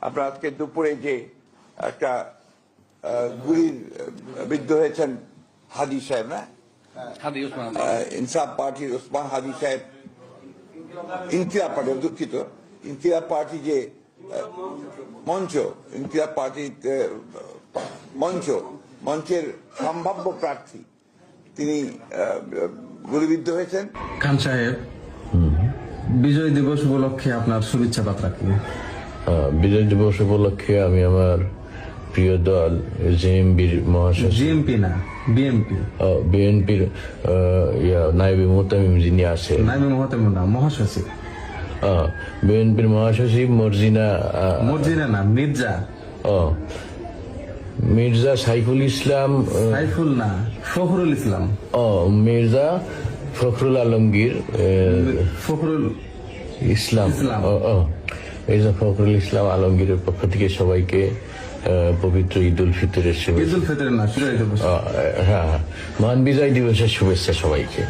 আপনার আজকে দুপুরে যে একটা গুলির বিদ্ধ হয়েছেন হাদি সাহেব, না ইনসাফ পার্টির ওসমান হাদি সাহেব, ইনকিলাব পার্টি, দুঃখিত, ইনকিলাব পার্টি যে মঞ্চ, ইনকিলাব পার্টির মঞ্চের সম্ভাব্য প্রার্থী, তিনি গুলিবিদ্ধ হয়েছেন। খান সাহেব, বিজয় দিবস উপলক্ষে আপনার শুভেচ্ছা বার্তা কি? বিজয় দিবস উপলক্ষে আমি আমার প্রিয় দল জেএমবির মহাসচিব, জিএমপি না বিএমপি, বিএনপির নায়েবে মোহতামিম যিনি আছেন, নাইবে মোহতামিম না, মহাসচিব, বিএনপির মহাসচিব মর্জিনা না মির্জা, মির্জা সাইফুল ইসলাম, সাইফুল না ফখরুল ইসলাম, মির্জা ফখরুল আলমগীর, ফখরুল ইসলাম, মির্জা ফখরুল ইসলাম আলমগীরের পক্ষ থেকে সবাইকে পবিত্র ঈদ উল ফিতরের শুভেচ্ছা। ঈদ উল ফিতরের না, বিজয় দিবস। হ্যাঁ, মহান বিজয় দিবসের শুভেচ্ছা সবাইকে।